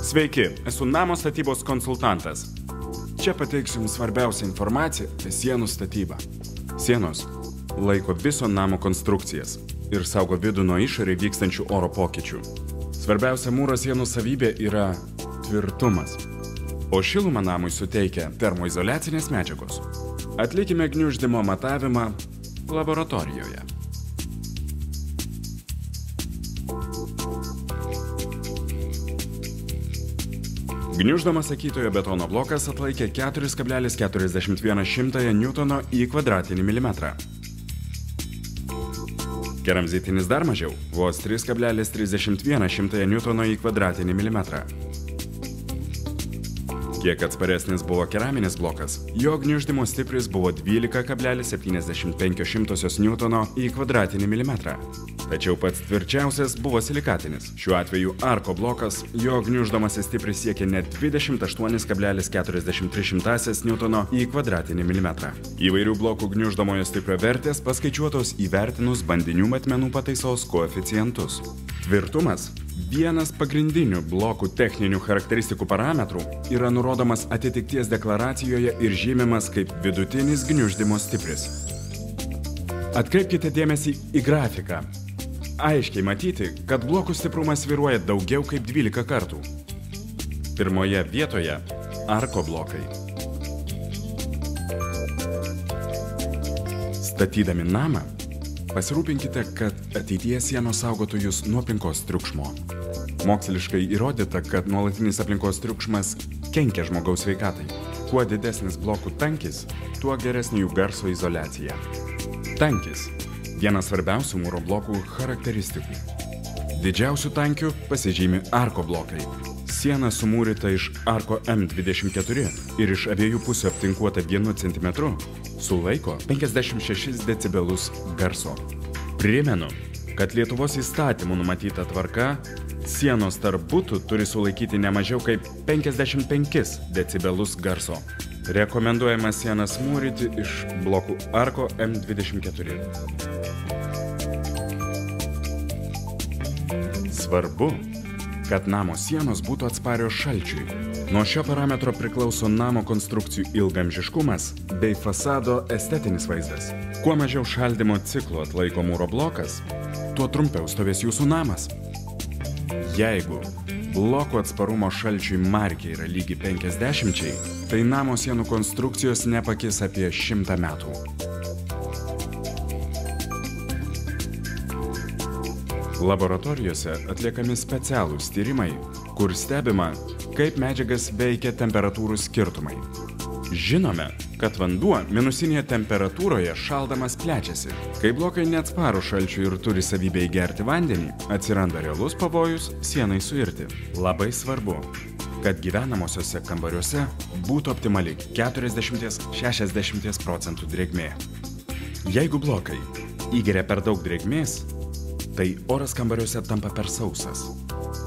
Sveiki, esu namo statybos konsultantas. Čia pateiksiu jums svarbiausią informaciją apie sienų statybą. Sienos laiko viso namo konstrukcijas ir saugo vidų nuo išorėje vykstančių oro pokyčių. Svarbiausia mūro sienų savybė yra tvirtumas, o šilumą namui suteikia termoizoliacinės medžiagos. Atlikime gniuždymo matavimą laboratorijoje. Gniuždomas sakytojo betono blokas atlaikė 4,41 Newtono į kvadratinį milimetrą. Keramzitinis dar mažiau, vos 3,31 Newtono į kvadratinį milimetrą. Kiek atsparesnis buvo keraminis blokas, jo gniuždymo stipris buvo 12,75 Newtono į kvadratinį milimetrą. Tačiau pats tvirčiausias buvo silikatinis. Šiuo atveju arko blokas, jo gniuždomasis stipris siekia net 28,43 Newtono į kvadratinį milimetrą. Įvairių blokų gniuždomojo stiprio vertės paskaičiuotos įvertinus bandinių matmenų pataisos koeficientus. Tvirtumas, vienas pagrindinių blokų techninių charakteristikų parametrų, yra nurodomas atitikties deklaracijoje ir žymimas kaip vidutinis gniuždymo stipris. Atkreipkite dėmesį į grafiką. Aiškiai matyti, kad blokų stiprumas svyruoja daugiau kaip 12 kartų. Pirmoje vietoje arko blokai. Statydami namą, pasirūpinkite, kad ateityje sienos saugotų jūs nuo aplinkos triukšmo. Moksliškai įrodyta, kad nuolatinis aplinkos triukšmas kenkia žmogaus sveikatai. Kuo didesnis blokų tankis, tuo geresnė jų garso izoliacija. Tankis – vienas svarbiausių mūro blokų charakteristikų. Didžiausių tankių pasižymi arko blokai. Siena sumūryta iš arko M24 ir iš abiejų pusių aptinkuota 1 cm sulaiko 56 decibelus garso. Primenu, kad Lietuvos įstatymų numatyta tvarka sienos tarp butų turi sulaikyti ne mažiau kaip 55 decibelus garso. Rekomenduojama sienas mūryti iš blokų arko M24. Svarbu, kad namo sienos būtų atsparios šalčiui. Nuo šio parametro priklauso namo konstrukcijų ilgaamžiškumas bei fasado estetinis vaizdas. Kuo mažiau šaldymo ciklo atlaiko mūro blokas, tuo trumpiau stovės jūsų namas. Jeigu blokų atsparumo šalčiui markė yra lygi 50, tai namo sienų konstrukcijos nepakis apie 100 metų. Laboratorijose atliekami specialūs tyrimai, kur stebima, kaip medžiagas veikia temperatūrų skirtumai. Žinome, kad vanduo minusinėje temperatūroje šaldamas plečiasi. Kai blokai neatsparo šalčiui ir turi savybę įgerti vandenį, atsiranda realus pavojus sienai suirti. Labai svarbu, kad gyvenamosiuose kambariuose būtų optimali 40–60 procentų drėgmė. Jeigu blokai įgeria per daug drėgmės, tai oras kambariuose tampa per sausas,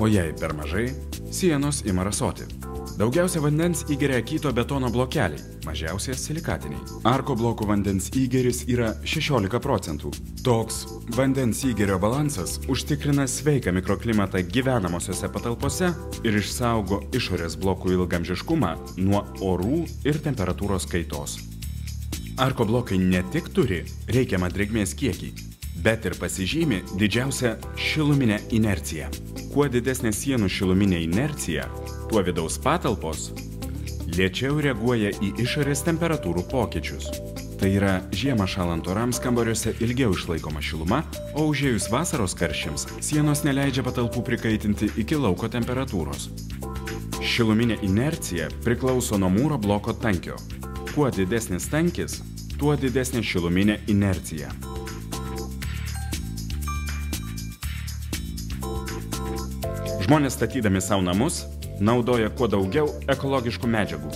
o jei per mažai, sienos ima rasoti. Daugiausia vandens įgeria kyto betono blokeliai, mažiausiai silikatiniai. Arko blokų vandens įgeris yra 16 procentų. Toks vandens įgerio balansas užtikrina sveiką mikroklimatą gyvenamosiose patalpose ir išsaugo išorės blokų ilgaamžiškumą nuo orų ir temperatūros kaitos. Arko blokai ne tik turi reikiamą drėgmės kiekį, bet ir pasižymi didžiausią šiluminę inerciją. Kuo didesnė sienų šiluminė inercija, tuo vidaus patalpos lėčiau reaguoja į išorės temperatūrų pokyčius. Tai yra, žiemą šąlant orams kambariuose ilgiau išlaikoma šiluma, o užėjus vasaros karščiams sienos neleidžia patalpų prikaitinti iki lauko temperatūros. Šiluminė inercija priklauso nuo mūro bloko tankio. Kuo didesnis tankis, tuo didesnė šiluminė inercija. Žmonės statydami savo namus naudoja kuo daugiau ekologiškų medžiagų.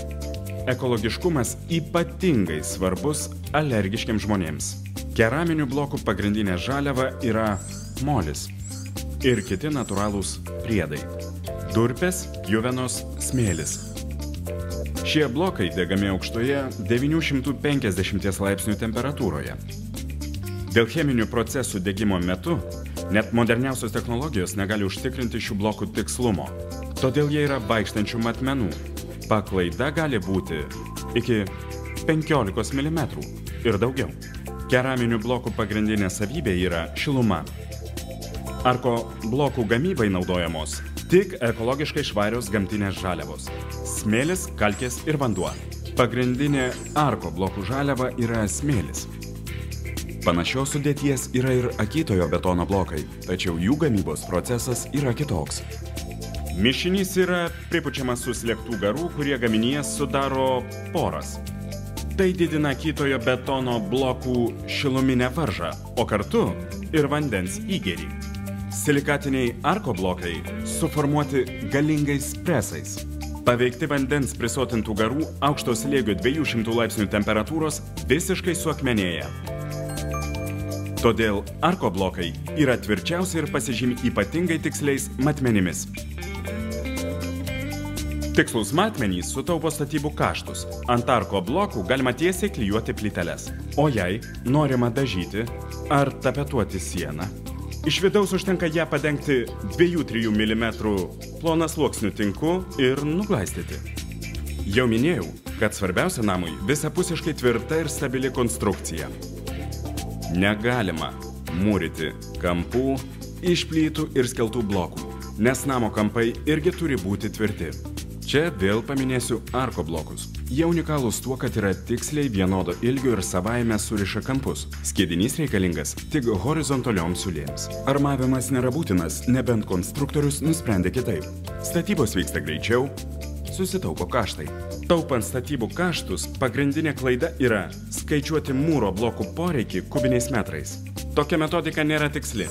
Ekologiškumas ypatingai svarbus alergiškiams žmonėms. Keraminių blokų pagrindinė žaliava yra molis ir kiti natūralūs priedai. Durpės, pjuvenos, smėlis. Šie blokai degami aukštoje 950 laipsnių temperatūroje. Dėl cheminių procesų degimo metu net moderniausios technologijos negali užtikrinti šių blokų tikslumo. todėl jie yra vaikštančių matmenų. Paklaida gali būti iki 15 mm ir daugiau. Keraminių blokų pagrindinė savybė yra šiluma. Arko blokų gamybai naudojamos tik ekologiškai švarios gamtinės žaliavos – smėlis, kalkės ir vanduo. Pagrindinė arko blokų žaliava yra smėlis. Panašios sudėties yra ir akytojo betono blokai, tačiau jų gamybos procesas yra kitoks. Mišinys yra pripučiamas suslėgtų garų, kurie gaminyje sudaro poras. Tai didina akytojo betono blokų šiluminę varžą, o kartu ir vandens įgėrį. Silikatiniai arko blokai suformuoti galingais presais. Paveikti vandens prisotintų garų aukšto slėgio 200 laipsnių temperatūros visiškai suakmenėja. Todėl arko blokai yra tvirčiausi ir pasižymi ypatingai tiksliais matmenimis. Tikslus matmenys sutaupo statybų kaštus. Ant arko blokų galima tiesiai klijuoti plyteles. O jei norima dažyti ar tapetuoti sieną, iš vidaus užtenka ją padengti 2-3 mm plonasluoksniu tinku ir nuglaistyti. Jau minėjau, kad svarbiausia namui visapusiškai tvirta ir stabili konstrukcija. Negalima mūryti kampų, iš plytų ir skeltų blokų, nes namo kampai irgi turi būti tvirti. Čia vėl paminėsiu arko blokus. Jie unikalūs tuo, kad yra tiksliai vienodo ilgio ir savaime suriša kampus. Skiedinys reikalingas tik horizontalioms siūlėms. Armavimas nėra būtinas, nebent konstruktorius nusprendė kitaip. Statybos vyksta greičiau, susitaupo kaštai. Taupant statybų kaštus, pagrindinė klaida yra skaičiuoti mūro blokų poreikį kubiniais metrais. Tokia metodika nėra tiksli.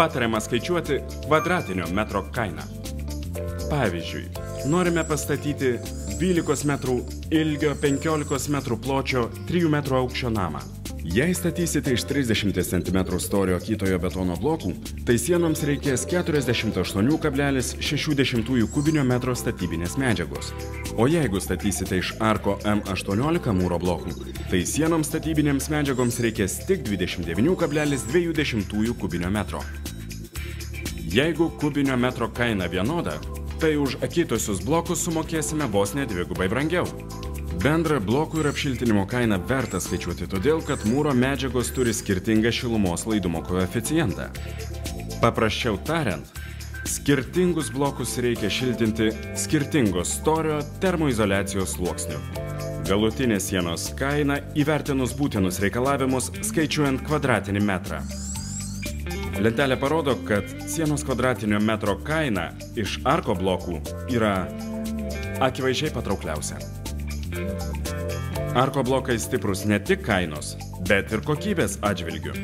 Patariama skaičiuoti kvadratinio metro kainą. Pavyzdžiui, norime pastatyti 12 metrų ilgio, 15 metrų pločio, 3 metrų aukščio namą. Jei statysite iš 30 cm storio akytojo betono blokų, tai sienoms reikės 48,6 kubinio metro statybinės medžiagos. O jeigu statysite iš arko M18 mūro blokų, tai sienoms statybinėms medžiagoms reikės tik 29,2 kubinio metro. Jeigu kubinio metro kaina vienoda, tai už akytosius blokus sumokėsime vos ne dvigubai brangiau. Bendrą blokų ir apšiltinimo kainą verta skaičiuoti todėl, kad mūro medžiagos turi skirtingą šilumos laidumo koeficientą. Paprasčiau tariant, skirtingus blokus reikia šiltinti skirtingos storio termoizoliacijos sluoksnių. Galutinė sienos kaina įvertinus būtinus reikalavimus skaičiuojant kvadratinį metrą. Lentelė parodo, kad sienos kvadratinio metro kaina iš arko blokų yra akivaizdžiai patraukliausia. Arko blokai stiprus ne tik kainos, bet ir kokybės atžvilgiu.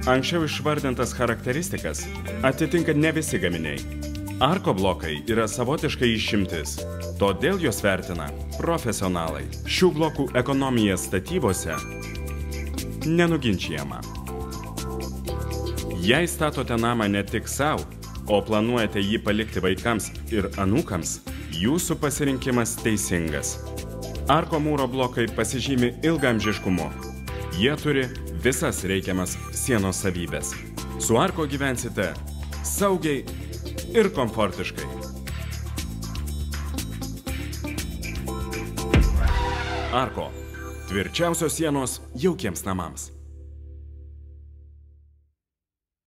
Anksčiau išvardintas charakteristikas atitinka ne visi gaminiai. Arko blokai yra savotiškai išimtis, todėl juos vertina profesionalai. Šių blokų ekonomija statybose nenuginčijama. Jei statote namą ne tik savo, o planuojate jį palikti vaikams ir anūkams, jūsų pasirinkimas teisingas. Arko mūro blokai pasižymi ilgaamžiškumu. Jie turi visas reikiamas sienos savybės. Su arko gyvensite saugiai ir komfortiškai. Arko – tvirčiausios sienos jaukiems namams.